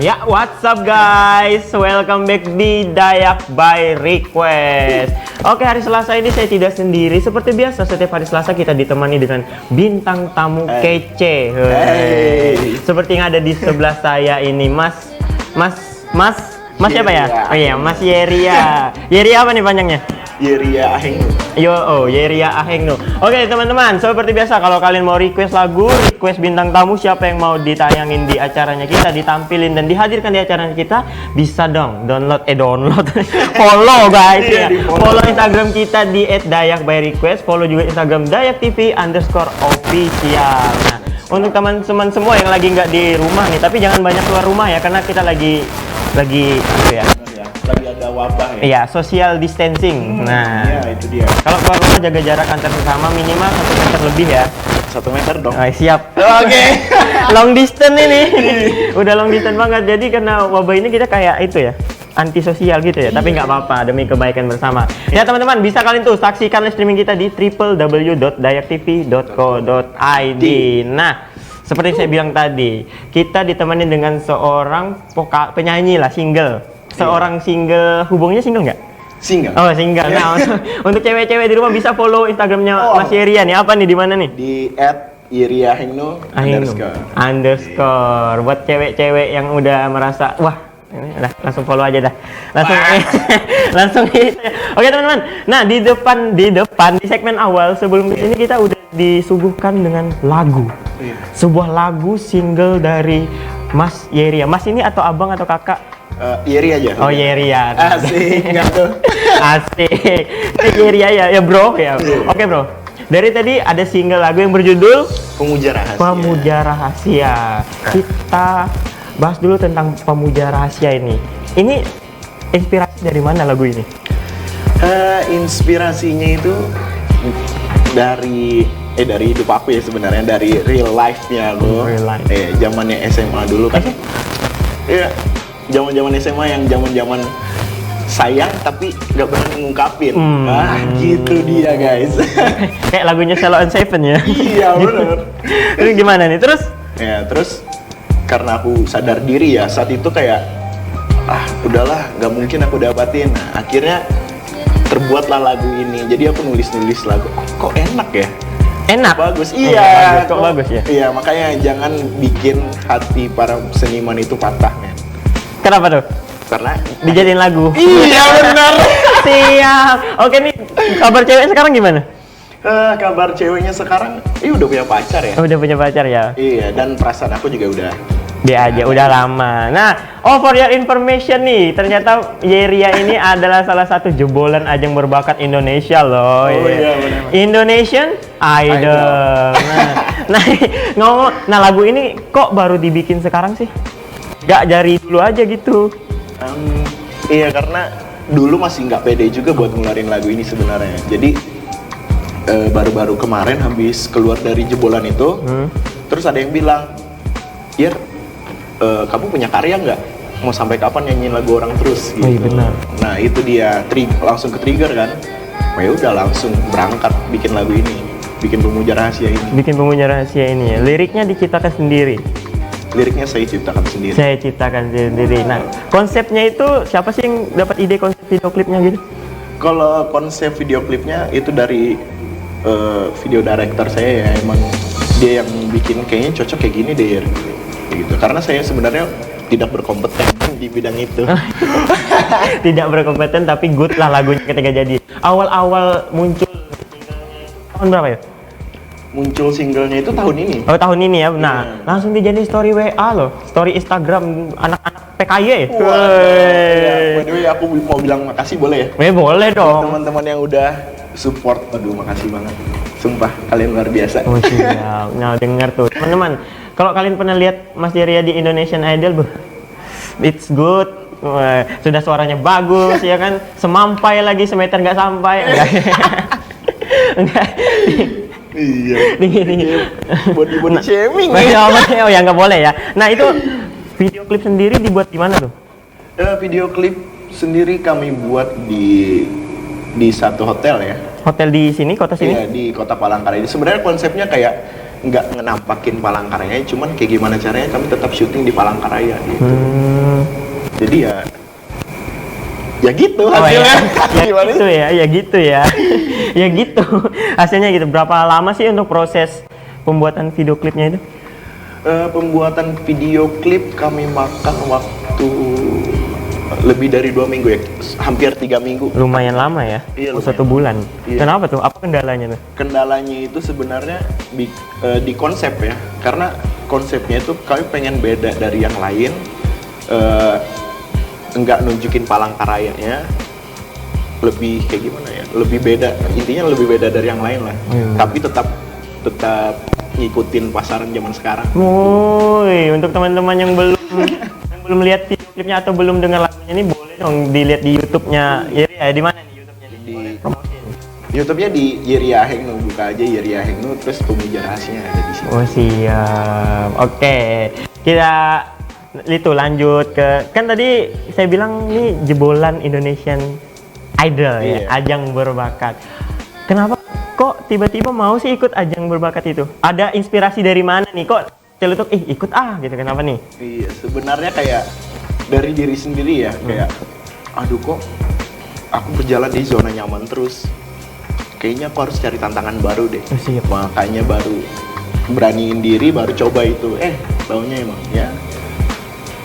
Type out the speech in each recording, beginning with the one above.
Ya, what's up guys? Welcome back di Dayak by Request. Oke, hari Selasa ini saya tidak sendiri. Seperti biasa, setiap hari Selasa kita ditemani dengan bintang tamu kece. Seperti yang ada di sebelah saya ini, Mas siapa ya? Oh iya, Mas Yeria. Yeria apa nih panjangnya? Yeria Aheng. Yeria Aheng. Oke teman-teman, seperti biasa kalau kalian mau request lagu, request bintang tamu, siapa yang mau ditayangin di acaranya kita, ditampilin dan dihadirkan di acaranya kita, bisa dong download follow guys ya. Follow Instagram kita di @dayakbyrequest, follow juga Instagram dayaktv_official. Nah, untuk teman-teman semua yang lagi nggak di rumah nih, tapi jangan banyak keluar rumah ya, karena kita lagi apa ya? Lagi ada wabah ya. Iya, social distancing. Nah, iya itu dia. kalau keluar rumah jaga jarak antar sesama minimal 1 meter lebih ya. 1 meter dong. Oh, siap. Oke. Long distance ini. Udah long distance banget. Jadi karena wabah ini kita kayak itu ya, antisosial gitu ya. Tapi nggak apa-apa demi kebaikan bersama. Ya teman-teman, bisa kalian tuh saksikan live streaming kita di www.dayaktv.co.id. Nah, seperti saya bilang tadi, kita ditemani dengan seorang penyanyi lah, single. Seorang single, hubungannya single nggak? Single. Oh, single. Nah, untuk cewek-cewek di rumah bisa follow Instagramnya Mas Yeria nih. Apa nih, di mana nih? Di @yeriahengno _. Buat cewek-cewek yang udah merasa, wah, ini udah langsung follow aja dah. Langsung Oke teman-teman. Nah, di depan di segmen awal sebelum ini kita udah disuguhkan dengan lagu. Sebuah lagu single dari Mas Yeria. Mas ini atau abang atau kakak? Yeri aja. Oh, Yeria. Asik, enggak tuh. Asik. Yeria ya bro ya. Oke bro. Dari tadi ada single lagu yang berjudul Pemuja Rahasia. Pemuja Rahasia. Kita bahas dulu tentang Pemuja Rahasia ini. Ini inspirasi dari mana lagu ini? Inspirasinya itu dari hidup aku ya sebenarnya, dari real life-nya aku. Real life. Zamannya SMA dulu kan. Iya. Zaman SMA yang zaman sayang tapi nggak berani ngungkapin. Gitu dia guys. Kayak lagunya Sheila on 7 ya. Iya benar. Ini gimana nih terus? Ya terus karena aku sadar diri ya saat itu kayak udahlah nggak mungkin aku dapatin. Nah, akhirnya terbuatlah lagu ini. Jadi aku nulis lagu. Kok enak ya? Enak. Bagus. Iya. Kok bagus ya? Iya makanya jangan bikin hati para seniman itu patah ya. Kenapa tuh? Karena dijadiin lagu. Iya benar. Siap. Oke nih, kabar cewek sekarang gimana? Kabar ceweknya sekarang, udah punya pacar ya. Udah punya pacar ya? Iya, dan perasaan aku juga udah. Dia aja, udah lama. Nah, for your information nih, ternyata Yeria ini adalah salah satu jebolan ajang berbakat Indonesia loh. Iya benar. Indonesian Idol. Nah, lagu ini kok baru dibikin sekarang sih? Gak dari dulu aja gitu. Iya karena dulu masih nggak pede juga buat ngeluarin lagu ini sebenarnya. Jadi baru-baru kemarin habis keluar dari jebolan itu, terus ada yang bilang, Yer, kamu punya karya nggak? Mau sampai kapan nyanyiin lagu orang terus? Gitu. Oh iya benar. Nah itu dia langsung ke trigger kan. Ya udah langsung berangkat bikin lagu ini, bikin Pemuja Rahasia ini. Bikin Pemuja Rahasia ini ya. Liriknya diciptakan sendiri. Liriknya saya ciptakan sendiri. Saya ciptakan sendiri. Nah, konsepnya itu siapa sih yang dapat ide konsep video klipnya gitu? Kalau konsep video klipnya itu dari video director saya ya, emang dia yang bikin kayaknya cocok kayak gini deh gitu. Karena saya sebenarnya tidak berkompeten di bidang itu. Tidak berkompeten tapi good lah lagunya ketika jadi. Awal-awal muncul tahun berapa ya? Muncul singlenya itu tahun ini. Oh tahun ini ya. Nah, langsung dijadiin story WA loh, story Instagram anak-anak PKY. By the way, aku mau bilang makasih boleh ya? Boleh dong. Teman-teman yang udah support, aduh makasih banget. Sumpah kalian luar biasa. Oh siap. Nah denger tuh teman-teman. Kalau kalian pernah lihat Mas Yeria di Indonesian Idol, it's good. Sudah suaranya bagus ya kan, semampai lagi, semeter nggak sampai. Enggak. Iya. Body shaming. Oh ya nggak boleh ya. Nah itu video klip sendiri dibuat di mana tuh? Video klip sendiri kami buat di satu hotel ya. Hotel di sini, kota sini? Iya di Kota Palangkaraya. Sebenarnya konsepnya kayak nggak ngenampakin Palangkaraya, cuman kayak gimana caranya kami tetap syuting di Palangkaraya gitu. Jadi ya gitu hasilnya. Ya gitu ya, ya gitu ya. Ya gitu. Hasilnya gitu. Berapa lama sih untuk proses pembuatan video klipnya itu? Pembuatan video klip kami makan waktu lebih dari 2 minggu ya, hampir 3 minggu. Lumayan lama ya? Iya, lumayan. 1 bulan. Iya. Kenapa tuh? Apa kendalanya tuh? Kendalanya itu sebenarnya di konsep ya, karena konsepnya itu kami pengen beda dari yang lain, enggak nunjukin Palangkarayanya, lebih kayak gimana ya, lebih beda, intinya lebih beda dari yang lain lah. Tapi tetap ngikutin pasaran zaman sekarang. Woi, untuk teman-teman yang belum lihat video klipnya atau belum dengar lagunya ini, boleh dong dilihat di YouTube-nya. Ya di mana nih YouTube-nya? Di YouTube-nya di Yeria Hengnu, buka aja Yeria Hengnu, terus Pemuja Rahasia ada di sini. Oh siap. Oke, kita itu lanjut ke, kan tadi saya bilang ini jebolan Indonesian Idol ya, ajang berbakat. Kenapa kok tiba-tiba mau sih ikut ajang berbakat itu? Ada inspirasi dari mana nih? Kok celutuk ikut gitu, kenapa nih? Iya, sebenarnya kayak dari diri sendiri ya, kayak aduh kok aku berjalan di zona nyaman terus. Kayaknya aku harus cari tantangan baru deh. Oh, siap. Makanya baru beraniin diri, baru coba itu. Taunya emang ya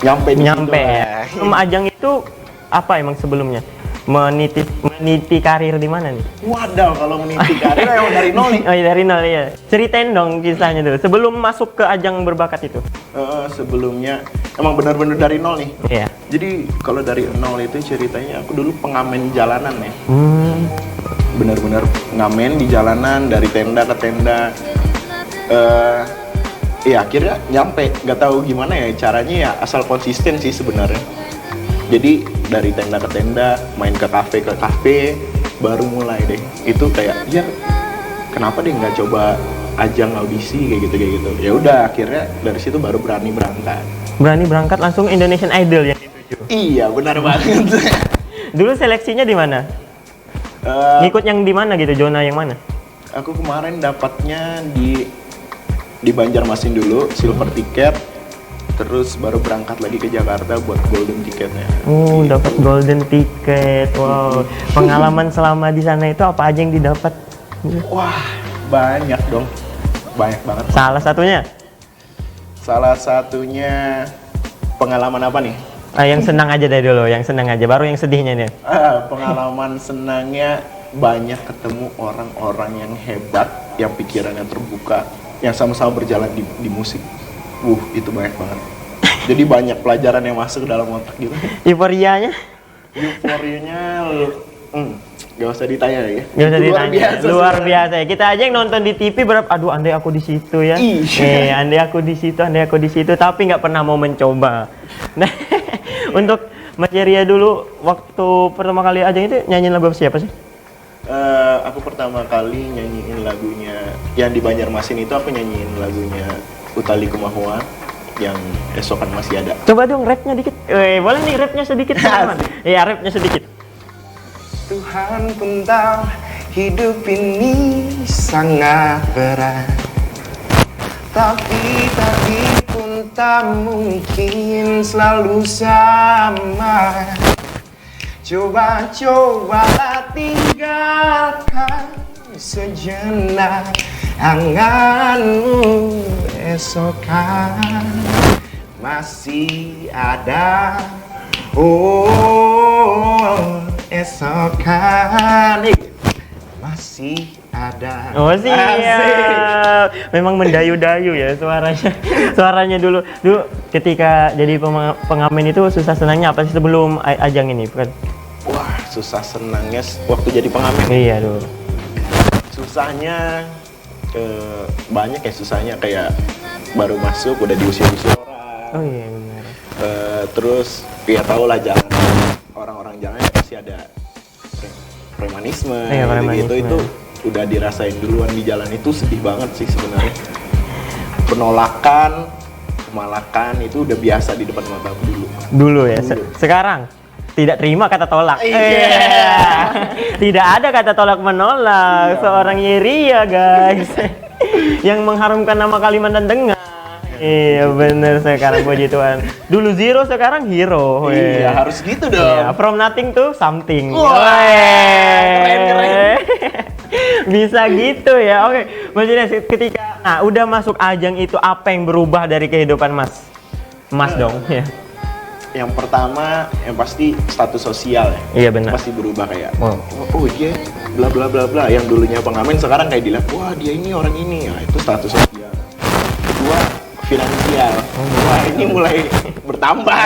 nyampe di situ ya. Ajang itu apa emang sebelumnya? Meniti karir di mana nih? Wadaw, kalau meniti karir emang dari nol nih. Oh iya, dari nol ya. Ceritain dong kisahnya dulu sebelum masuk ke ajang berbakat itu. Sebelumnya emang benar-benar dari nol nih. Iya. Jadi kalau dari nol itu ceritanya aku dulu pengamen jalanan ya. Benar-benar ngamen di jalanan dari tenda ke tenda. Akhirnya nyampe. Nggak tahu gimana ya caranya, ya asal konsisten sih sebenarnya. Jadi dari tenda ke tenda, main ke kafe, baru mulai deh. Itu kayak, ya kenapa deh nggak coba ajang audisi kayak gitu. Ya udah, akhirnya dari situ baru berani berangkat. Berani berangkat langsung Indonesian Idol yang dituju. Iya, benar banget. Dulu seleksinya di mana? Ngikut yang di mana gitu, zona yang mana? Aku kemarin dapatnya di Banjarmasin dulu, silver ticket. Terus baru berangkat lagi ke Jakarta buat golden ticketnya. Oh, dapat golden ticket. Wow. Pengalaman selama di sana itu apa aja yang didapat? Wah, banyak dong. Banyak banget. Salah satunya? Salah satunya pengalaman apa nih? Yang senang aja deh dulu, yang senang aja. Baru yang sedihnya nih. Pengalaman senangnya banyak ketemu orang-orang yang hebat, yang pikirannya terbuka, yang sama-sama berjalan di musik. Itu banyak banget. Jadi banyak pelajaran yang masuk ke dalam otak gitu. Euforianya? Euforianya gak usah ditanya ya. Gak usah ditanya. Luar biasa ya. Kita aja yang nonton di TV aduh andai aku di situ ya. Andai aku di situ, tapi nggak pernah mau mencoba. Nah, untuk Mas Yeria dulu waktu pertama kali ajang itu nyanyiin lagu siapa sih? Aku pertama kali nyanyiin lagunya yang di Banjarmasin itu, aku nyanyiin lagunya Utali Kumahua yang Esokan Masih Ada. Coba dong rapnya dikit. Boleh nih rapnya sedikit teman. Iya, rapnya sedikit. Tuhan pun tahu hidup ini sangat berat, tapi pun tak mungkin selalu sama. Cobalah tinggalkan sejenak anganmu, esokan masih ada. Esokan masih ada. Oh siap. Memang mendayu-dayu ya suaranya. Suaranya dulu ketika jadi pengamen itu susah senangnya apa sih sebelum ajang ini, bukan? Wah, susah senangnya waktu jadi pengamen. Iya dulu. Susahnya banyak ya, susahnya kayak baru masuk udah diusir-usir orang. Oh iya benar. Terus ya tau lah jalan orang-orang jalan pasti ada premanisme, gitu itu udah dirasain duluan di jalan. Itu sedih banget sih sebenarnya. Penolakan, kemalakan itu udah biasa di depan mata aku dulu ya. Sekarang tidak terima kata tolak. Tidak ada kata tolak menolak. Seorang Yeria guys. Yang mengharumkan nama Kalimantan Tengah. Iya bener, sekarang puji Tuhan. Dulu zero, sekarang hero. Iya, harus gitu dong. Iya, from nothing to something. Wah, keren. Bisa gitu ya. Oke, Mas Dinas, ketika udah masuk ajang itu, apa yang berubah dari kehidupan Mas? Mas dong, ya. Yang pertama, yang pasti status sosial ya. Iya benar. Pasti berubah kayak, Wow. oh iya, bla bla bla bla. Yang dulunya pengamen sekarang kayak dilihat, wah dia ini orang ini. Nah, itu status sosial. Kedua, finansial. Wah ini mulai bertambah.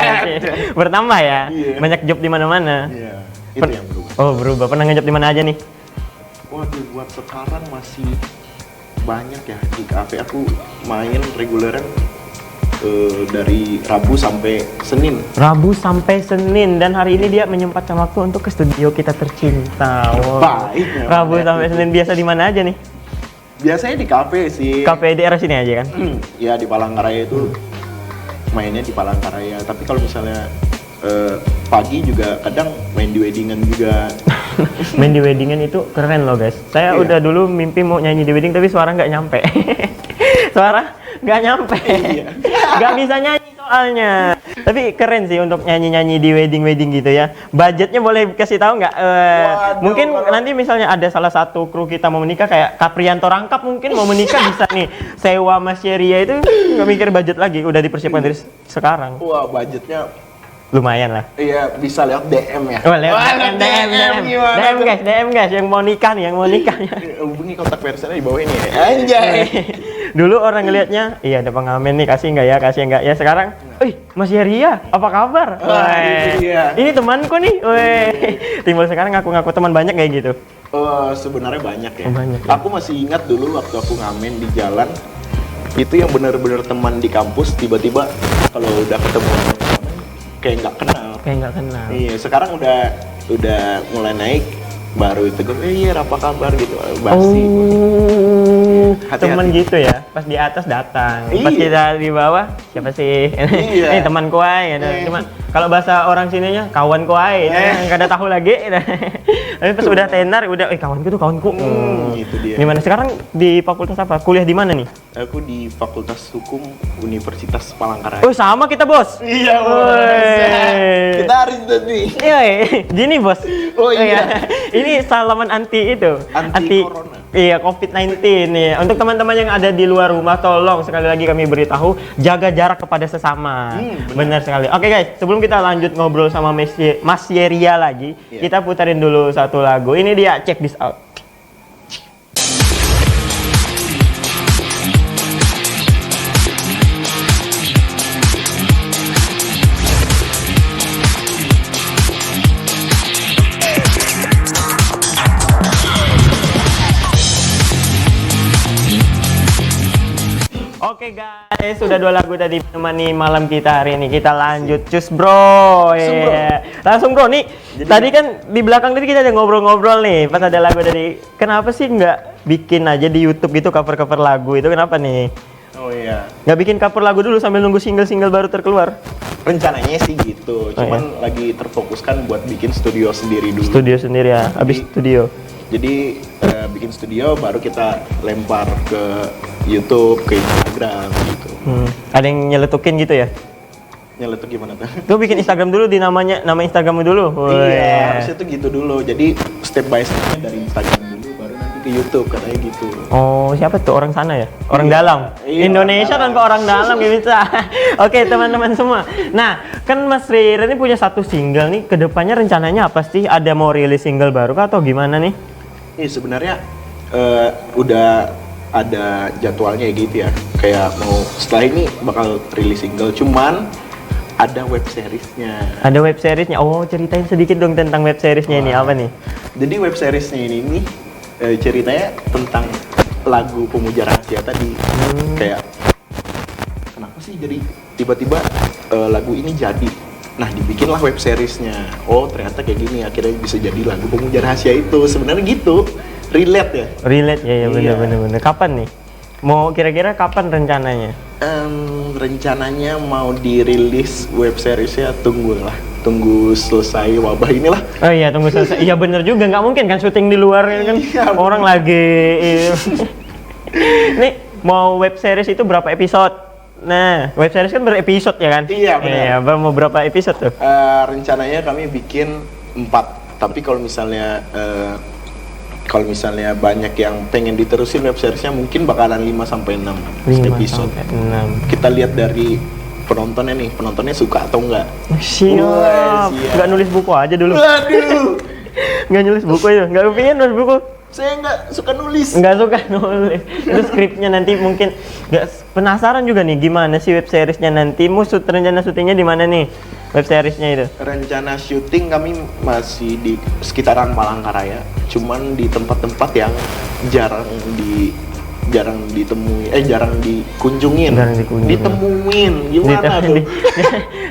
Bertambah ya. Iya. Banyak job di mana-mana. Iya, itu yang berubah. Oh berubah. Pernah ngejob di mana aja nih? Waduh, buat sekarang masih banyak ya di kafe. Aku main reguleran dari Rabu sampai Senin. Rabu sampai Senin, dan hari ini dia menyempatkan waktu untuk ke studio kita tercinta. Wow. Baik, ya, Rabu baik. sampai Senin, biasa di mana aja nih? Biasanya di kafe sih. Kafe daerah sini aja kan? Ya di Palangkaraya itu mainnya di Palangkaraya. Tapi kalau misalnya pagi juga kadang main di weddingan juga. Main di weddingan itu keren loh guys. Saya Iya. udah dulu mimpi mau nyanyi di wedding, tapi suara nggak nyampe. Suara nggak nyampe. Iya. Nggak bisa nyanyi soalnya. Tapi keren sih untuk nyanyi-nyanyi di wedding gitu ya. Budgetnya boleh kasih tahu nggak? Waduh, Mungkin kalau- nanti misalnya ada salah satu kru kita mau menikah, kayak Kaprianto Rangkap mungkin mau menikah bisa nih sewa Mas Yeria, itu nggak mikir budget lagi, udah dipersiapkan dari sekarang. Wah budgetnya Lumayan lah. iya bisa lewat DM ya. Oh, lewat Wah, DM guys, yang mau nikah nih, yang mau nikah. Hubungi kontak personnya di bawah ini ya. Anjay. Dulu orang ngelihatnya, iya ada pengamen nih, kasih nggak ya. Sekarang, Mas Yeria, apa kabar? Wah, Weh, itu dia. ini temanku nih. Weh, timbul sekarang ngaku-ngaku teman banyak kayak gitu. Oh, sebenarnya banyak ya. Oh, banyak ya. Aku masih ingat dulu waktu aku ngamen di jalan, itu yang benar-benar teman di kampus, tiba-tiba kalau udah ketemu orang ngamen, kayak nggak kenal. Kayak nggak kenal. Iya, sekarang udah mulai naik, baru itu iya apa kabar gitu, basi. Oh, Hati-hati. teman gitu ya. Pas di atas datang, pas Iya. kita di bawah siapa sih? Iya. Ini teman kuai. Cuma kalau bahasa orang sininya kawan kuai. Nggak ada tahu lagi. Tapi pas udah tenar, udah, kawanku tuh kawanku. Itu dia. Gimana sekarang di fakultas apa? Kuliah di mana nih? Aku di Fakultas Hukum Universitas Palangkaraya. Oh sama kita bos. Iya, Woi. kita harus tadi. Iya, gini bos. Oh, iya. Ini salaman anti itu. Anti corona. Iya, COVID-19 nih. Untuk teman-teman yang ada di luar rumah, tolong sekali lagi kami beritahu, jaga jarak kepada sesama. Benar sekali. Oke guys, sebelum kita lanjut ngobrol sama Mas Yeria lagi, Iya. kita putarin dulu satu lagu. Ini dia, check this out. Oke guys, sudah 2 lagu tadi menemani malam kita hari ini. Kita lanjut, cus bro. Langsung bro, nih tadi kan di belakang tadi kita ada ngobrol-ngobrol nih. Pas ada lagu tadi, kenapa sih nggak bikin aja di YouTube gitu cover-cover lagu itu? Kenapa nih? Oh iya. Nggak bikin cover lagu dulu sambil nunggu single-single baru terkeluar? Rencananya sih gitu, cuman lagi terfokuskan buat bikin studio sendiri dulu. Studio sendiri ya, abis studio. Jadi bikin studio baru kita lempar ke YouTube, ke Instagram gitu. Ada yang nyeletukin gitu ya? Nyeletuk gimana tuh? Tuh bikin Instagram dulu, nama Instagrammu dulu. Iya, harusnya tuh gitu dulu. Jadi step by stepnya dari Instagram dulu, baru nanti ke YouTube katanya gitu. Oh, siapa tuh orang sana ya? Orang Iya. dalam. Iya, Indonesia orang tanpa orang dalam gak bisa. Oke, teman-teman semua. Nah, kan Mas Rira ini punya satu single nih. Kedepannya rencananya apa sih? Ada mau rilis single baru kah atau gimana nih? Ini sebenarnya udah ada jadwalnya gitu ya. Kayak mau setelah ini bakal rilis single, cuman ada web seriesnya. Ada web seriesnya. Oh, ceritain sedikit dong tentang web seriesnya ini apa nih? Jadi web seriesnya ini nih ceritanya tentang lagu Pemuja Rahasia tadi. Kayak kenapa sih jadi tiba-tiba lagu ini jadi? Nah, dibikinlah web seriesnya. Oh, ternyata kayak gini, akhirnya bisa jadi lagu Pemuja Rahasia itu. Sebenarnya gitu. Relate ya? Relate ya, Iya. bener. Kapan nih? Mau kira-kira kapan rencananya? Rencananya mau dirilis web seriesnya, tunggu selesai wabah inilah. Oh iya, tunggu selesai. Iya bener juga, nggak mungkin kan syuting di luar kan. Iya, Orang lagi Nih, mau web series itu berapa episode? Nah, web series kan berepisode ya kan? Iya, benar. Iya, mau berapa episode tuh? Rencananya kami bikin 4, tapi kalau misalnya banyak yang pengen diterusin web seriesnya mungkin bakalan 5 sampai 6 episode. 6. Kita lihat dari penontonnya suka atau enggak. Siap. Wah, siap. Nggak nulis buku aja dulu. Waduh, Nggak nulis buku itu. Nggak kepingin nulis buku. saya nggak suka nulis. Nggak suka nulis. Itu skripnya nanti mungkin nggak penasaran juga nih gimana sih web seriesnya nanti. Rencana syutingnya di mana nih web seriesnya itu? Rencana syuting kami masih di sekitaran Palangkaraya, cuman di tempat-tempat yang jarang dikunjungin. Jarang dikunjungin. Ditemuin, gimana tuh?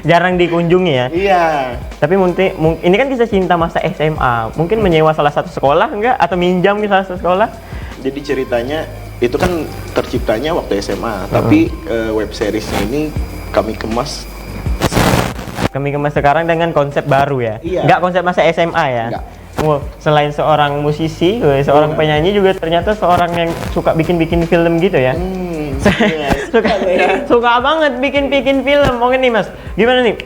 Jarang dikunjungi ya. Iya. Tapi mungkin ini kan kisah cinta masa SMA. Mungkin menyewa salah satu sekolah enggak atau minjam di salah satu sekolah? Jadi ceritanya itu kan terciptanya waktu SMA, tapi web seriesnya ini kami kemas sekarang dengan konsep baru ya. Iya. Enggak konsep masa SMA ya. Enggak. Oh, selain seorang musisi, seorang penyanyi juga ternyata seorang yang suka bikin-bikin film gitu ya. Suka banget bikin film. Oke nih Mas, gimana nih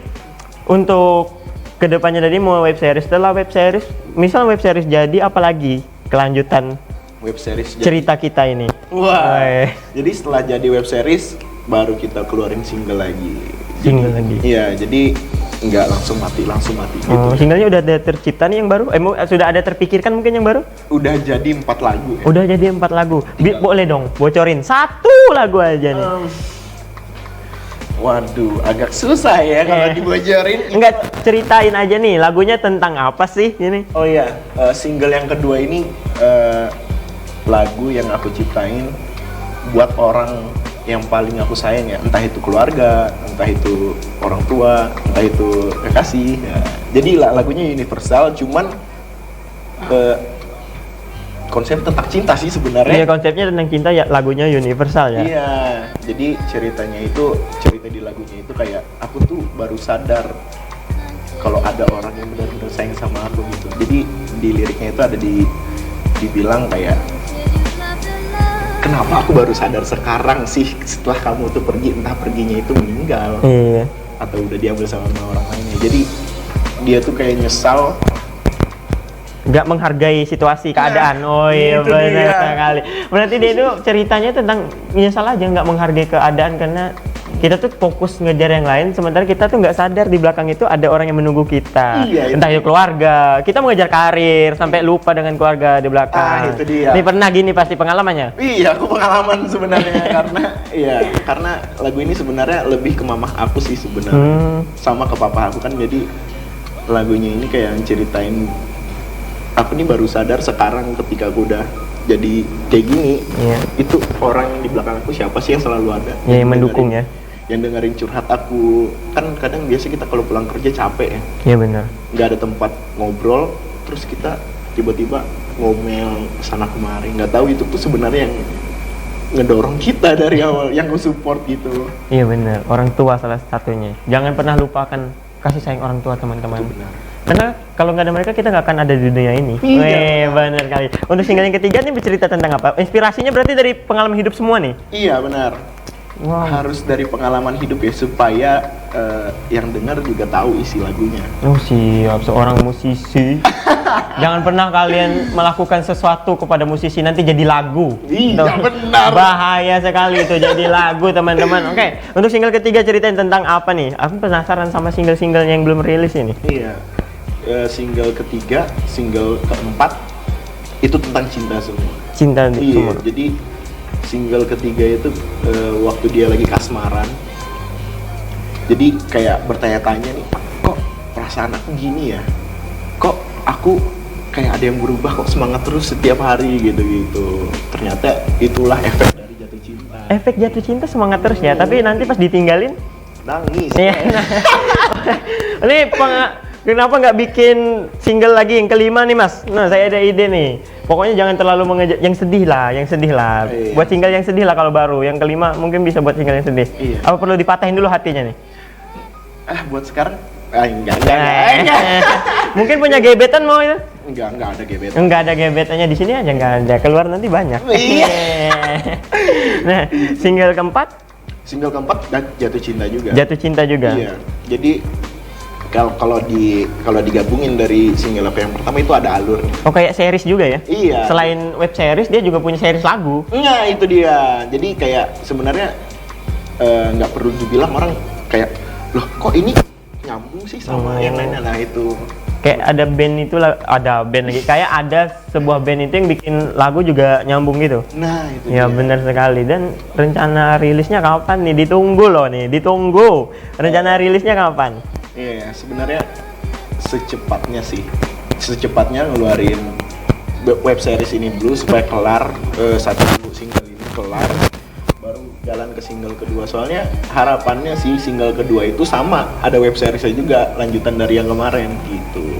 untuk kedepannya tadi mau web series, setelah web series, misal web series jadi apalagi kelanjutan web series cerita kita ini? Wah. Woy. Jadi setelah jadi web series baru kita keluarin single lagi. Single lagi. Iya, jadi nggak langsung mati gitu. Oh, singlenya udah ada tercipta nih yang baru? Sudah ada terpikirkan mungkin yang baru? Udah jadi 4 lagu ya. Udah jadi 4 lagu. Boleh dong bocorin 1 lagu aja nih. Waduh, agak susah ya kalau dibocorin. Enggak, ceritain aja nih lagunya tentang apa sih ini? Oh iya, single yang kedua ini lagu yang aku ciptain buat orang yang paling aku sayang ya, entah itu keluarga, entah itu orang tua, entah itu kekasih ya. Jadi lagunya universal, cuman konsep tentang cinta sih sebenarnya. Iya, konsepnya tentang cinta ya, lagunya universal ya. Iya, jadi cerita di lagunya itu kayak aku tuh baru sadar kalau ada orang yang benar-benar sayang sama aku gitu. Jadi di liriknya itu ada dibilang kayak, kenapa aku baru sadar sekarang sih setelah kamu tuh pergi, entah perginya itu meninggal atau udah diambil sama orang lainnya. Jadi dia tuh kayak nyesal, nggak menghargai situasi keadaan. Oh iya, benar sekali. Berarti dia itu ceritanya tentang menyesal aja, nggak menghargai keadaan karena kita tuh fokus ngejar yang lain, sementara kita tuh nggak sadar di belakang itu ada orang yang menunggu kita. Iya, entah itu keluarga, kita mau ngejar karir sampai lupa dengan keluarga di belakang. Itu dia. Ini pernah gini pasti pengalamannya. Iya, aku pengalaman sebenarnya karena lagu ini sebenarnya lebih ke mamah aku sih sebenarnya, sama ke papa aku kan. Jadi lagunya ini kayak ceritain aku nih baru sadar sekarang ketika aku udah jadi kayak gini. Itu orang yang di belakang aku siapa sih yang selalu ada, yang mendukung ya, yang dengerin curhat aku. Kan kadang biasa kita kalau pulang kerja capek ya. Iya benar. Nggak ada tempat ngobrol, terus kita tiba-tiba ngomel sana kemari. Nggak tahu itu tuh sebenarnya yang ngedorong kita dari awal, yang support gitu. Iya benar. Orang tua salah satunya. Jangan pernah lupakan kasih sayang orang tua, teman-teman. Benar. Karena kalau nggak ada mereka kita nggak akan ada di dunia ini. Iya. Benar kali. Untuk single yang ketiga nih bercerita tentang apa? Inspirasinya berarti dari pengalaman hidup semua nih? Iya benar. Wow. Harus dari pengalaman hidup ya, supaya yang dengar juga tahu isi lagunya. Oh siap, seorang musisi. Jangan pernah kalian melakukan sesuatu kepada musisi nanti jadi lagu. Iya benar. Bahaya sekali itu jadi lagu teman-teman. Oke, untuk single ketiga ceritain tentang apa nih? Aku penasaran sama single-single yang belum rilis ini. Iya. Single ketiga, single keempat itu tentang cinta semua. Cinta semua. Jadi single ketiga itu waktu dia lagi kasmaran. Jadi kayak bertanya-tanya nih, kok perasaan aku gini ya? Kok aku kayak ada yang berubah, kok semangat terus setiap hari gitu-gitu. Ternyata itulah efek dari jatuh cinta. Efek jatuh cinta semangat terus ya, tapi nanti pas ditinggalin nangis. Ini kenapa nggak bikin single lagi yang kelima nih Mas? Nah saya ada ide nih. Pokoknya jangan terlalu mengejar yang sedih lah. Iya. Buat single yang sedih lah kalau baru. Yang kelima mungkin bisa buat single yang sedih. Iya. Apa perlu dipatahin dulu hatinya nih? Buat sekarang Enggak. Mungkin punya gebetan mau itu? Enggak ada gebetan. Enggak ada gebetannya di sini aja enggak ada. Keluar nanti banyak. Iya. Nah, single keempat? Single keempat dan Jatuh Cinta juga. Jatuh Cinta juga. Iya. Jadi kalau digabungin dari single aku yang pertama itu ada alur. Oh, kayak series juga ya? Iya. Selain web series dia juga punya series lagu. Nah, itu dia. Jadi kayak sebenarnya nggak perlu dibilang orang kayak, loh kok ini nyambung sih sama yang lainnya. Nah itu kayak ada band itu ada band lagi, kayak ada sebuah band itu yang bikin lagu juga nyambung gitu. Nah itu ya dia. Benar sekali. Dan rencana rilisnya kapan nih? Ditunggu loh nih, ditunggu. Rencana rilisnya kapan? Iya, sebenarnya secepatnya ngeluarin web series ini dulu supaya kelar satu single ini kelar, baru jalan ke single kedua. Soalnya harapannya sih single kedua itu sama ada web seriesnya juga, lanjutan dari yang kemarin gitu.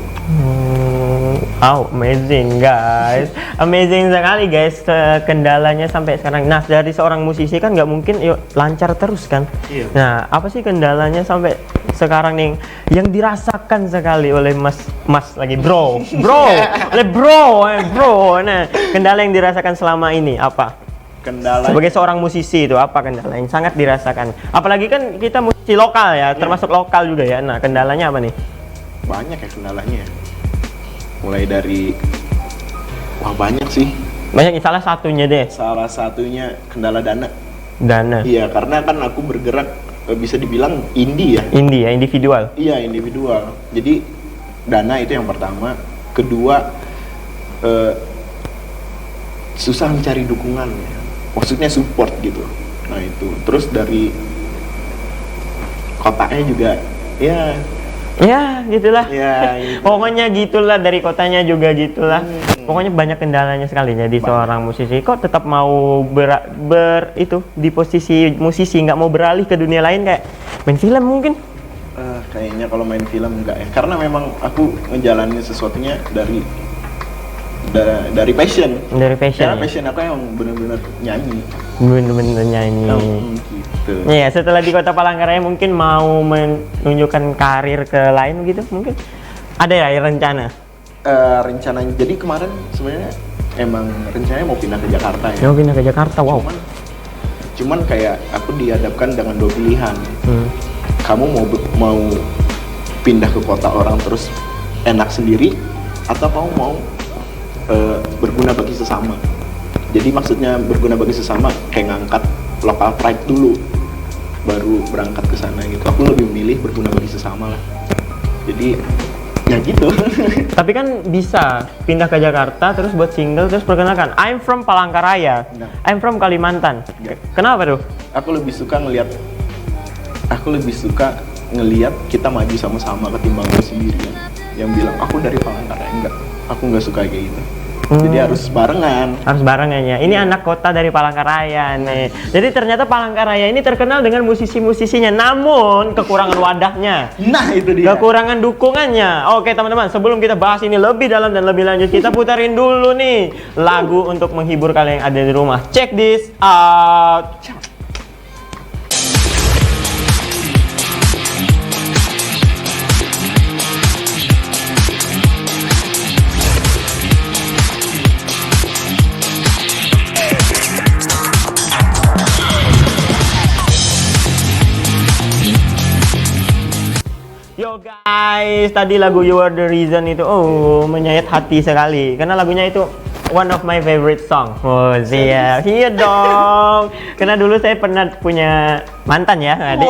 Wow, amazing guys, amazing sekali guys. Kendalanya sampai sekarang. Nah, dari seorang musisi kan nggak mungkin lancar terus kan. Iya. Nah, apa sih kendalanya sampai sekarang nih yang dirasakan sekali oleh mas lagi bro. Nah, kendala yang dirasakan selama ini apa? Kendala Sebagai seorang musisi itu apa kendala yang sangat dirasakan? Apalagi kan kita musisi lokal ya, termasuk lokal juga ya. Nah, kendalanya apa nih? banyak ya kendalanya. Mulai dari banyak sih. Banyak, salah satunya deh. Salah satunya kendala dana. Dana. Iya, karena kan aku bergerak bisa dibilang indie ya. Indie ya, individual. Iya, individual. Jadi dana itu yang pertama. Kedua, susah mencari dukungan ya. Maksudnya support gitu. Nah itu. Terus dari kotanya juga Ya, gitulah. ya gitu. Pokoknya gitulah, dari kotanya juga gitulah. Pokoknya banyak kendalanya sekali jadi seorang musisi. Kok tetap mau di posisi musisi, nggak mau beralih ke dunia lain kayak main film mungkin? Kayaknya kalau main film enggak ya. Karena memang aku ngejalanin sesuatunya dari passion. Dari passion. Karena Ya? passion aku yang bener-bener nyanyi. Bener-bener nyanyi. Gitu. Iya, setelah di Kota Palangkaraya mungkin mau menunjukkan karir ke lain gitu mungkin. Ada ya rencana? Rencananya, jadi kemarin sebenarnya emang rencananya mau pindah ke Jakarta ya. Mau pindah ke Jakarta, wow. Cuman kayak aku dihadapkan dengan dua pilihan. Kamu mau pindah ke kota orang terus enak sendiri, atau kamu mau berguna bagi sesama. Jadi maksudnya berguna bagi sesama kayak ngangkat local pride dulu, baru berangkat ke sana gitu. Aku lebih memilih berguna bagi sesama lah. Jadi ya gitu. Tapi kan bisa pindah ke Jakarta terus buat single terus perkenalkan I'm from Palangkaraya, Nah. I'm from Kalimantan. Nggak. Kenapa tuh? Aku lebih suka ngelihat kita maju sama-sama ketimbang aku sendirian yang bilang aku dari Palangkaraya. Enggak, aku nggak suka kayak gitu. Jadi harus barengan. Harus barengan ya. Ini anak kota dari Palangkaraya nih. Jadi ternyata Palangkaraya ini terkenal dengan musisi-musisinya, namun kekurangan wadahnya. Nah itu dia. Kekurangan dukungannya. Oke teman-teman, sebelum kita bahas ini lebih dalam dan lebih lanjut, kita putarin dulu nih lagu untuk menghibur kalian yang ada di rumah. Check this out. Yo guys, tadi lagu You Are The Reason itu menyayat hati sekali karena lagunya itu one of my favorite song. Oh siap, iya dong. Karena dulu saya pernah punya mantan ya. Jadi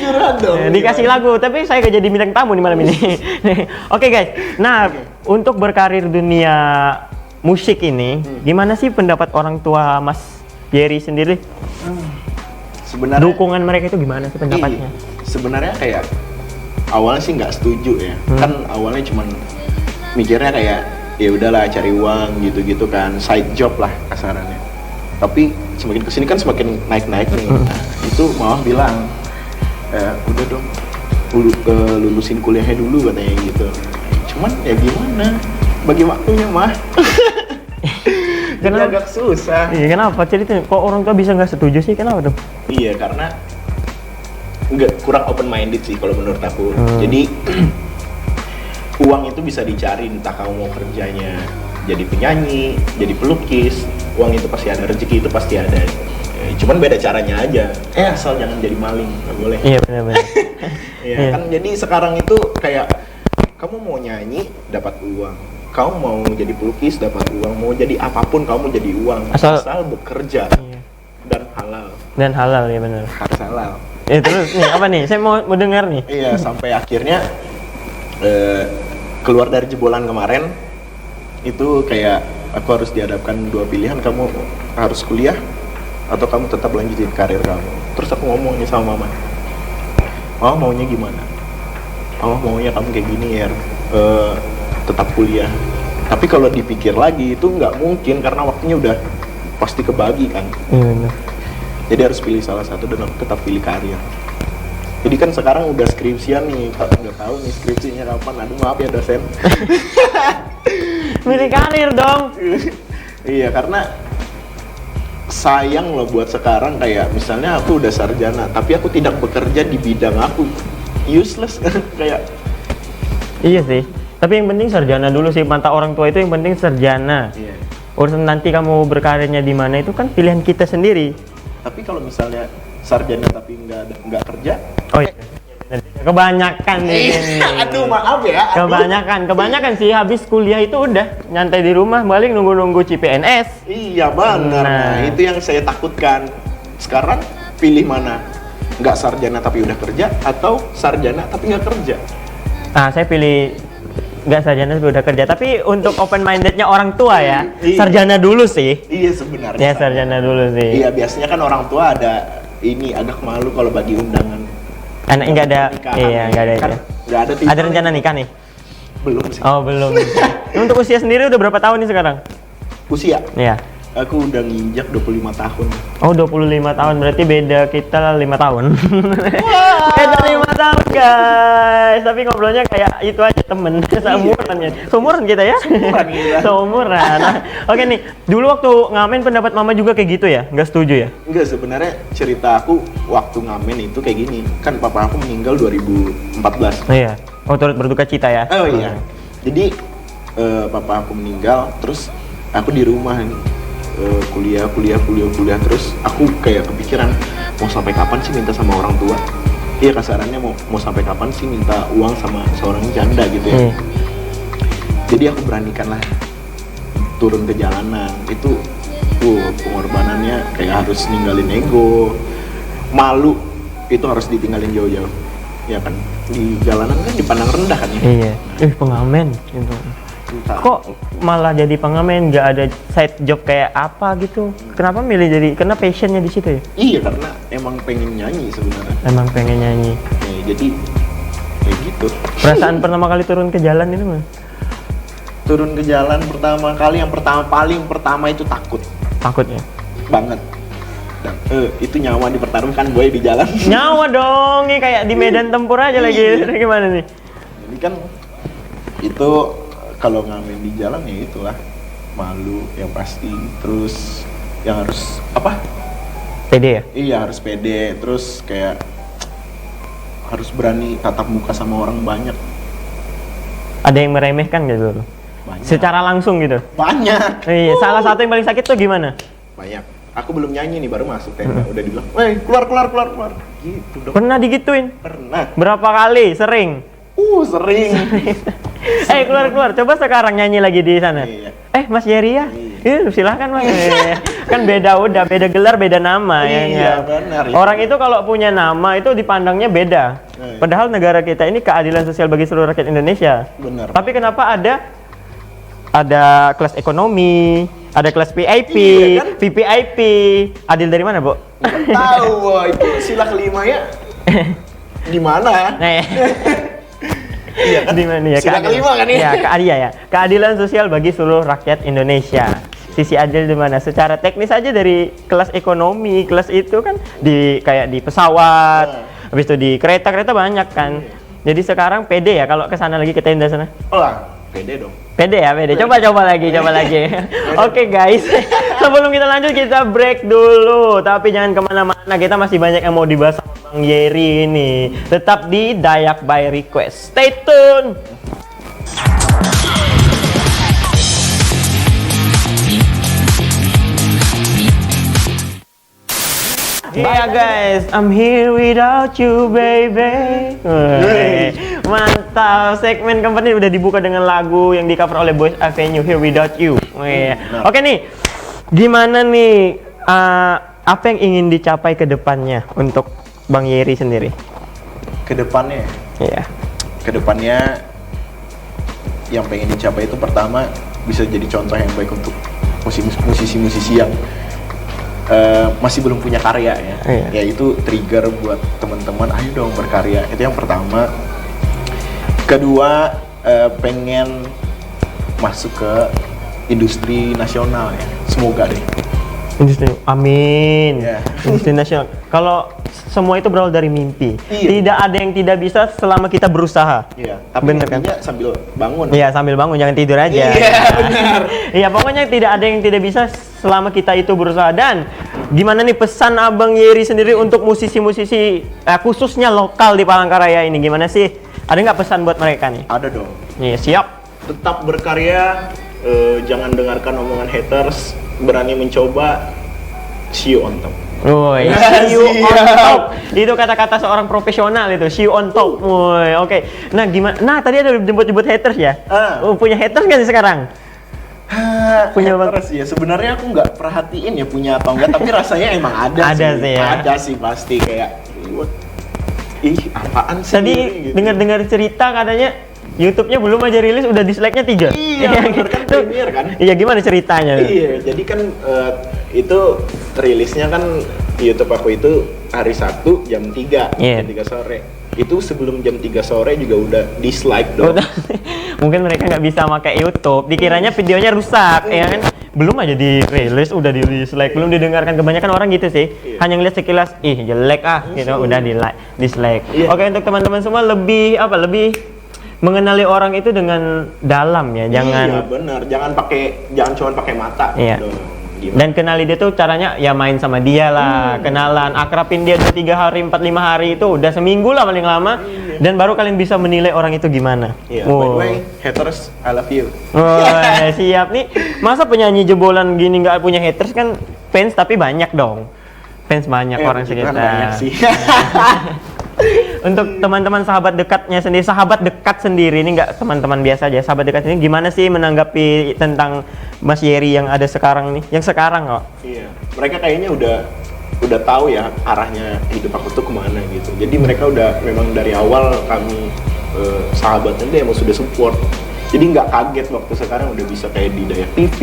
curhat dong. Dikasih lagu, tapi saya gak jadi bintang tamu di malam ini. Oke guys, nah untuk berkarir dunia musik ini, gimana sih pendapat orang tua Mas Jerry sendiri? Sebenarnya Dukungan mereka itu gimana sih pendapatnya? sebenarnya kayak awalnya sih nggak setuju ya. Kan awalnya cuman mikirnya kayak ya udahlah cari uang gitu-gitu kan, side job lah kasarannya. Tapi semakin kesini kan semakin naik-naik nih. Nah, itu malah bilang udah dong lulusin kuliahnya dulu katanya gitu. Cuman ya gimana, bagi waktunya mah. Jadi Kenapa? agak susah. Iya kenapa? Jadi kok orang tua bisa nggak setuju sih? Kenapa tuh? Iya, karena nggak, kurang open minded sih kalau menurut aku. Jadi uang itu bisa dicari, entah kamu mau kerjanya jadi penyanyi, jadi pelukis, uang itu pasti ada, rezeki itu pasti ada. Cuman beda caranya aja. Asal jangan jadi maling, nggak boleh. Iya benar-benar. Iya kan, jadi sekarang itu kayak kamu mau nyanyi dapat uang, kamu mau jadi pelukis dapat uang, mau jadi apapun kamu jadi uang, asal bekerja dan halal. Dan halal ya benar. Harus halal. Terus nih apa nih? Saya mau dengar nih. Iya, sampai akhirnya keluar dari jebolan kemarin itu kayak aku harus dihadapkan dua pilihan, kamu harus kuliah atau kamu tetap lanjutin karir kamu. Terus aku ngomong nih sama mama, mama maunya gimana? Mama maunya kamu kayak gini ya, tetap kuliah. Tapi kalau dipikir lagi itu nggak mungkin karena waktunya udah pasti kebagi kan. Iya benar. Jadi harus pilih salah satu dan aku tetap pilih karir. Jadi kan sekarang udah skripsian nih, kalau nggak tahu nih skripsinya kapan. Aduh maaf ya dosen. Milih karir dong. Iya, karena sayang loh buat sekarang, kayak misalnya aku udah sarjana tapi aku tidak bekerja di bidang aku, useless kan kayak. Iya sih. Tapi yang penting sarjana dulu sih, mata orang tua itu yang penting sarjana. Iya. Urusan nanti kamu berkarirnya di mana itu kan pilihan kita sendiri. Tapi kalau misalnya sarjana tapi nggak kerja, Oh iya. Kebanyakan ini. aduh maaf ya. Kebanyakan sih habis kuliah itu udah nyantai di rumah, paling nunggu CPNS. Iya benar. Nah, itu yang saya takutkan. Sekarang pilih mana? Nggak sarjana tapi udah kerja atau sarjana tapi nggak kerja? Nah, saya pilih nggak sarjana tapi udah kerja. Tapi untuk open mindednya orang tua ya, sarjana dulu sih. Iya sebenarnya. Ya sarjana dulu sih. Iya, biasanya kan orang tua ada ini agak malu kalau bagi undangan. Anak nggak ada, Nikahan, iya nggak ada. kan, Iya. nggak ada. Ada rencana nikah nih? Belum sih. Oh belum. Untuk usia sendiri udah berapa tahun nih sekarang? Usia? Iya. Aku udah nginjak 25 tahun. Oh 25 tahun, berarti beda kita 5 tahun. Beda 5 tahun guys. Tapi ngobrolnya kayak itu aja temen. Seumuran ya. Seumuran kita ya. Seumuran. Nah, oke nih, dulu waktu ngamen pendapat mama juga kayak gitu ya? Nggak setuju ya? Enggak, sebenarnya cerita aku waktu ngamen itu kayak gini. Kan papa aku meninggal 2014. Oh iya. Oh turut berduka cita ya? Oh iya. Jadi papa aku meninggal, terus aku di rumah nih. Kuliah terus aku kayak kepikiran mau sampai kapan sih minta sama orang tua. Iya, kasarannya mau sampai kapan sih minta uang sama seorang janda gitu ya. Jadi aku beranikan lah turun ke jalanan. Itu pengorbanannya kayak harus ninggalin ego, malu itu harus ditinggalin jauh-jauh ya kan. Di jalanan kan dipandang rendah kan ya. Iya. Pengamen gitu. Kok malah jadi pengamen, nggak ada side job kayak apa gitu? Kenapa milih jadi, karena passionnya di situ ya? Iya, karena emang pengen nyanyi sebenarnya. Emang pengen nyanyi. Jadi kayak gitu. Perasaan pertama kali turun ke jalan itu mah? Turun ke jalan pertama kali, yang paling pertama itu takut. Takut ya? Banget. Dan itu nyawa dipertaruhkan boy di jalan. Nyawa dong, nih kayak di medan tempur aja lagi. Gimana nih? Jadi kan itu kalau ngamen di jalan ya itulah, malu yang pasti, terus yang harus apa? Pede ya? Iya, harus pede, terus kayak harus berani tatap muka sama orang banyak. Ada yang meremehkan gitu loh? Banyak. Secara langsung gitu? Banyak. Iya, salah satu yang paling sakit tuh gimana? Banyak. Aku belum nyanyi nih, baru masuk tenda udah dibilang, "Woi, keluar." Gitu dong. Pernah digituin? Pernah. Berapa kali? Sering? Sering. Keluar. Coba sekarang nyanyi lagi di sana. Iya. Mas Jerry ya? Iya. Silahkan Mas. Kan beda gelar, beda nama ya. Iya, benar. Orang itu kalau punya nama itu dipandangnya beda. Iya. Padahal negara kita ini keadilan sosial bagi seluruh rakyat Indonesia. Benar. Tapi kenapa ada kelas ekonomi, ada kelas VIP, Iya, kan? VVIP. Adil dari mana, Bu? Nggak tahu, itu sila kelima ya. Di mana? Iya kan? Di mana ya? Sila kelima kan ya? Ya, keadilan sosial bagi seluruh rakyat Indonesia. Sisi adil di mana? Secara teknis aja dari kelas ekonomi, kelas itu kan kayak di pesawat, habis itu di kereta banyak kan. Jadi sekarang pede ya kalau ke sana lagi, ke tenda sana. Pede dong. Pede. Coba lagi. Oke guys, sebelum kita lanjut kita break dulu. Tapi jangan kemana-mana, kita masih banyak yang mau dibahas sama Yeri ini. Tetap di Dayak by Request. Stay tune. Ya guys, I'm here without you baby. Wih, mantap, segmen keempat ini udah dibuka dengan lagu yang di cover oleh Boys Avenue, Here Without You. Wih. Oke nih, gimana nih, apa yang ingin dicapai ke depannya untuk Bang Yeri sendiri? Kedepannya, Iya. kedepannya yang pengen dicapai itu pertama bisa jadi contoh yang baik untuk musisi-musisi yang masih belum punya karya ya. Iya. Ya itu trigger buat teman-teman, ayo dong berkarya. Itu yang pertama. Kedua, pengen masuk ke industri nasional ya. Semoga deh. Industri, amin. Iya. Industri nasional. Kalau semua itu berawal dari mimpi. Iya. Tidak ada yang tidak bisa selama kita berusaha. Iya, tapi Bener kan? intinya sambil bangun. Iya, sambil bangun, jangan tidur aja. Iya, benar. Iya, pokoknya tidak ada yang tidak bisa selama kita itu berusaha. Dan gimana nih pesan Abang Yeri sendiri untuk musisi-musisi khususnya lokal di Palangkaraya ini? Gimana sih? Ada nggak pesan buat mereka nih? Ada dong. Iya, siap. Tetap berkarya, jangan dengarkan omongan haters, berani mencoba, see you on top. Woi, see you on top. Itu kata-kata seorang profesional itu, see you on top. Woi, oke. Nah, gimana? Nah, tadi ada jemput-jemput haters ya? Punya haters nggak sih sekarang? Punya haters ya, sebenarnya aku nggak perhatiin ya punya atau enggak, tapi rasanya emang ada, Ada sih ya. Ada sih pasti kayak, ih apaan sih? Tadi gitu. dengar-dengar cerita katanya YouTube-nya belum aja rilis udah dislike-nya 3. Iya, bener kan, premier kan? Iya, gimana ceritanya? Iya, jadi kan itu rilisnya kan YouTube aku itu hari Sabtu jam 3, Iya. jam 3 sore. Itu sebelum jam 3 sore juga udah dislike dong. Mungkin mereka nggak bisa pakai YouTube, dikiranya videonya rusak, ya kan? Belum aja dirilis udah di dislike, belum didengarkan. Kebanyakan orang gitu sih, hanya ngeliat sekilas, ih jelek gitu, udah dislike. Iya. Oke, untuk teman-teman semua lebih mengenali orang itu dengan dalam ya, jangan. Iya benar, jangan cuma pakai mata. Iya. Dong. Gimana? Dan kenali dia tuh caranya ya main sama dia lah, kenalan, akrabin dia 2-3 hari, 4-5 hari itu udah seminggu lah paling lama, dan baru kalian bisa menilai orang itu gimana. Iya, by the way, haters, I love you. Wah, siap nih. Masa penyanyi jebolan gini nggak punya haters kan? Fans tapi banyak dong. Fans banyak orang puji Tuhan sekitar. banyak sih. Untuk teman-teman sahabat dekatnya sendiri, sahabat dekat sendiri ini nggak teman-teman biasa aja, sahabat dekat ini gimana sih menanggapi tentang Mas Yeri yang ada sekarang nih? Yang sekarang kok? Iya, mereka kayaknya udah tahu ya arahnya hidup aku tuh kemana gitu. Jadi mereka udah memang dari awal kami sahabatnya dia emang sudah support. Jadi nggak kaget waktu sekarang udah bisa kayak di Dayak TV.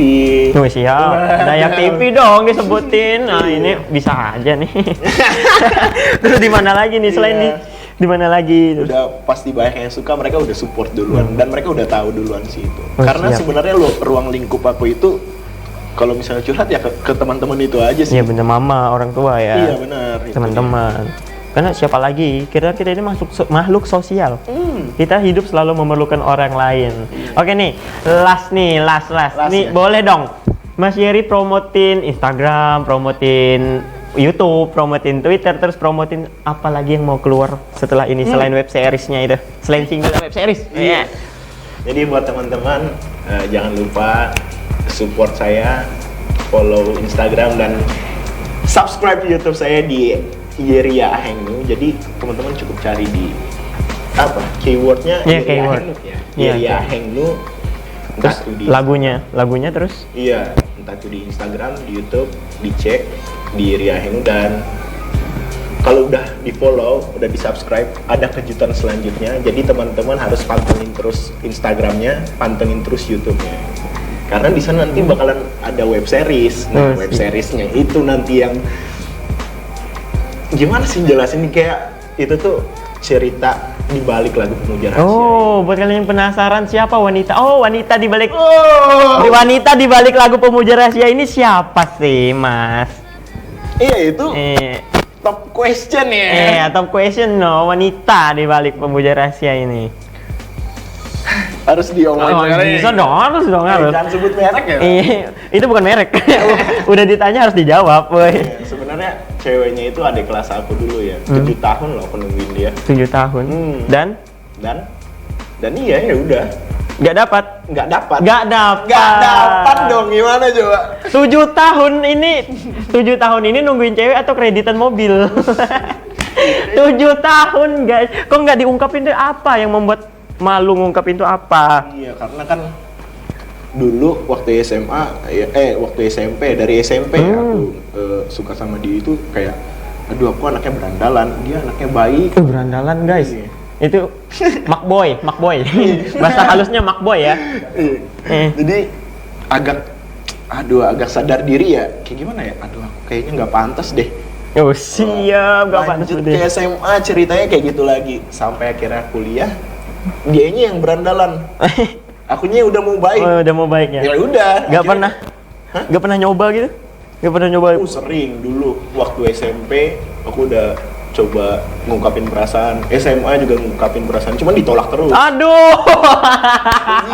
Tuh siap, Dayak TV dong disebutin. Nah ini bisa aja nih. Terus di mana lagi nih selain di mana lagi? Udah pasti banyak yang suka, mereka udah support duluan dan mereka udah tahu duluan sih itu. Oh, Karena siap. sebenarnya ruang lingkup aku itu kalau misalnya curhat ya ke teman-teman itu aja sih. Iya bener, mama, orang tua ya. Iya benar. itu Teman-teman. Karena siapa lagi? Kita ini makhluk sosial. Kita hidup selalu memerlukan orang lain. Oke nih, last. Nih ya. boleh dong, Mas Yeri promotin Instagram, promotin YouTube, promotin Twitter, terus promotin apa lagi yang mau keluar setelah ini selain web seriesnya itu, selain single web series. Iya. Jadi buat teman-teman jangan lupa support saya, follow Instagram dan subscribe YouTube saya di Yeria Hengnu. Jadi teman-teman cukup cari di keywordnya Iya, Yeria keyword. Hengnu ya. Iya, Yeria oke. Hengnu. Terus Entah itu di lagunya terus. Iya, entah itu di Instagram, di YouTube, dicek di Yeria Hengnu, dan kalau udah di follow, udah di subscribe, ada kejutan selanjutnya. Jadi teman-teman harus pantengin terus Instagramnya, pantengin terus YouTube-nya. Karena di sana nanti bakalan ada web series. Nah, web seriesnya itu nanti yang gimana sih jelasin nih, kayak itu tuh cerita di balik lagu Pemuja Rahasia. Oh, buat kalian yang penasaran siapa wanita? Oh, wanita di balik wanita di balik lagu Pemuja Rahasia ini siapa sih, Mas? Iya, itu Eh, top question ya. top question no, wanita di balik Pemuja Rahasia ini. Harus diomongin sekarang. Bisa dong, harus. Jangan sebut merek ya. Itu bukan merek. Udah ditanya harus dijawab, boy. Sebenarnya sebenarnya ceweknya itu adik kelas aku dulu ya. 7 tahun loh aku nungguin dia. 7 tahun. Dan iya ya udah. nggak dapat. Nggak dapat. Nggak dapat dong, gimana coba? 7 tahun ini nungguin cewek atau kreditan mobil. 7 tahun guys. Kok nggak diungkapin tuh apa yang membuat malu ngungkapin tuh apa? Iya, karena kan dulu waktu SMA waktu SMP, dari SMP aku suka sama dia itu kayak aduh aku anaknya berandalan, dia anaknya baik. Berandalan guys. Iya. Itu makboy. Bahasa halusnya makboy ya. Jadi agak sadar diri ya. Kayak gimana ya? Aduh aku kayaknya nggak pantas deh. Oh siap, nggak pantas. Lanjut ke SMA ceritanya kayak gitu lagi. Sampai akhirnya kuliah, dianya yang berandalan. Akunya udah mau baik. Oh, udah mau baik ya. Ya udah. Nggak pernah. Nggak pernah nyoba gitu? Nggak pernah nyoba. Sering dulu waktu SMP aku udah coba ngungkapin perasaan. SMA juga ngungkapin perasaan, cuman ditolak terus. Aduh.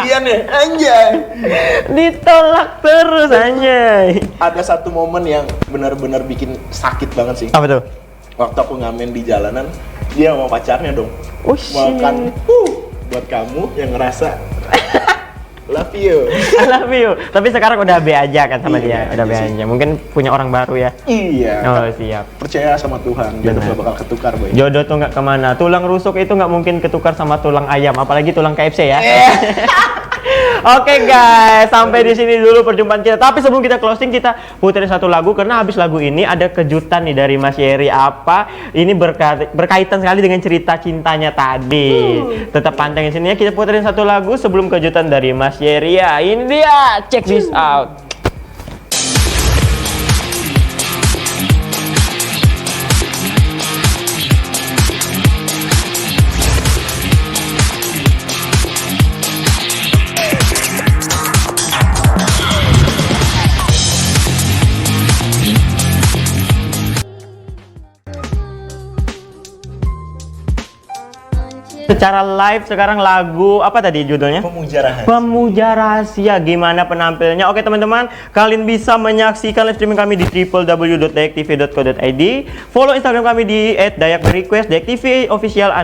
Iya nih, anjay. Ditolak terus anjay. Ada satu momen yang benar-benar bikin sakit banget sih. Apa tuh? Waktu aku ngamen di jalanan, dia sama pacarnya dong. Oh, Makan buat kamu yang ngerasa love you. I love you. Tapi sekarang udah B aja kan sama Iya, dia. Udah B sih. aja. Mungkin punya orang baru ya. Iya. Oh siap. Percaya sama Tuhan, jodoh Benar. gak bakal ketukar, boy. Jodoh tuh nggak kemana. Tulang rusuk itu nggak mungkin ketukar sama tulang ayam, apalagi tulang KFC ya. Oke guys, sampai di sini dulu perjumpaan kita. Tapi sebelum kita closing, kita puterin satu lagu karena habis lagu ini ada kejutan nih dari Mas Yeri. Apa? Ini berkaitan sekali dengan cerita cintanya tadi. Tetap pantengin sini ya. Kita puterin satu lagu sebelum kejutan dari Mas Yeri ya. Ini dia, check this out. Secara live sekarang lagu apa tadi judulnya? Pemuja rahasia. Pemuja Rahasia. Gimana penampilannya? Oke teman-teman, kalian bisa menyaksikan live streaming kami di www.dayaktv.co.id. Follow Instagram kami di @dayakrequest, dayaktv official _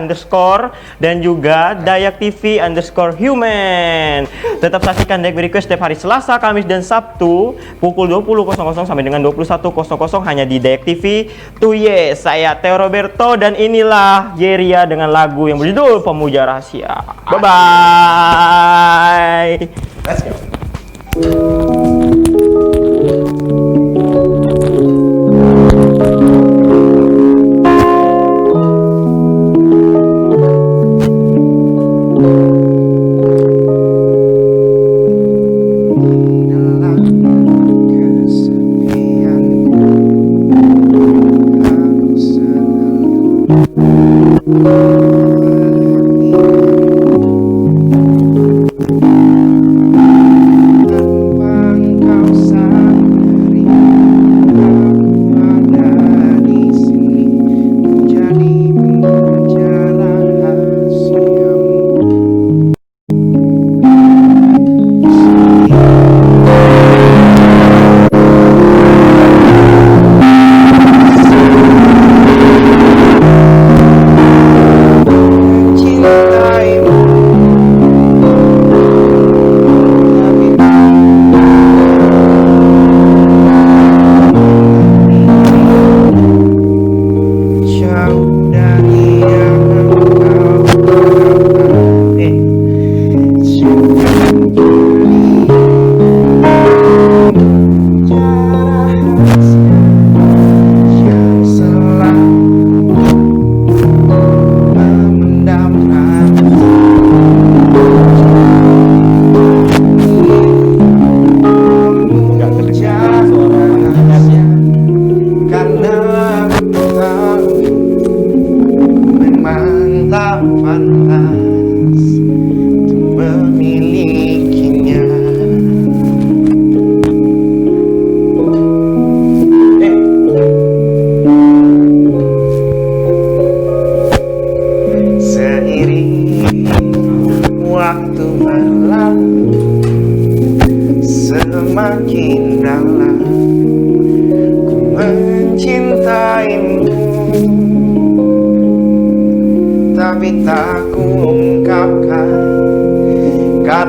dan juga dayaktv_human. Tetap saksikan Dayak Request setiap hari Selasa, Kamis dan Sabtu pukul 20.00 sampai dengan 21.00 hanya di Dayak TV. Tuh yes, saya Theo Roberto dan inilah Yeria dengan lagu yang berjudul Pemuja Rahasia. Bye bye. Let's go. Semakin dalam ku mencintai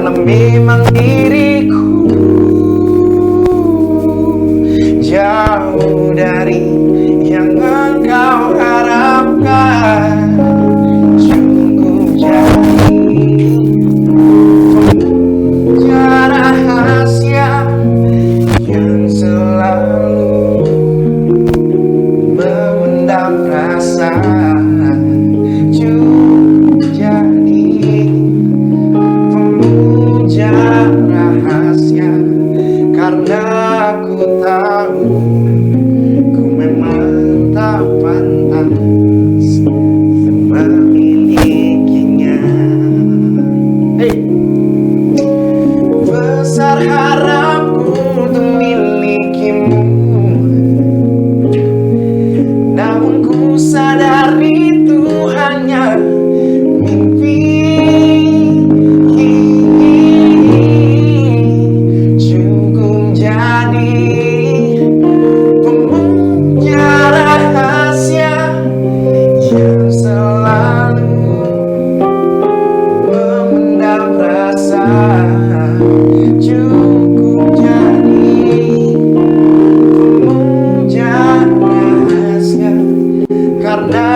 karena memang diriku jauh dari yang engkau harapkan. Cukup jadi pemuja rahasia yang selalu memendam rasa. Cukup jadi pemuja rahasia karena aku tahu ku memang tak pantas memilikinya. Besar harapku untuk milikimu, namun ku sadar itu hanya mimpi. Cukup jadi pemuja rahasia yang selalu memendam rasa. Cukup jadi pemuja rahasia karena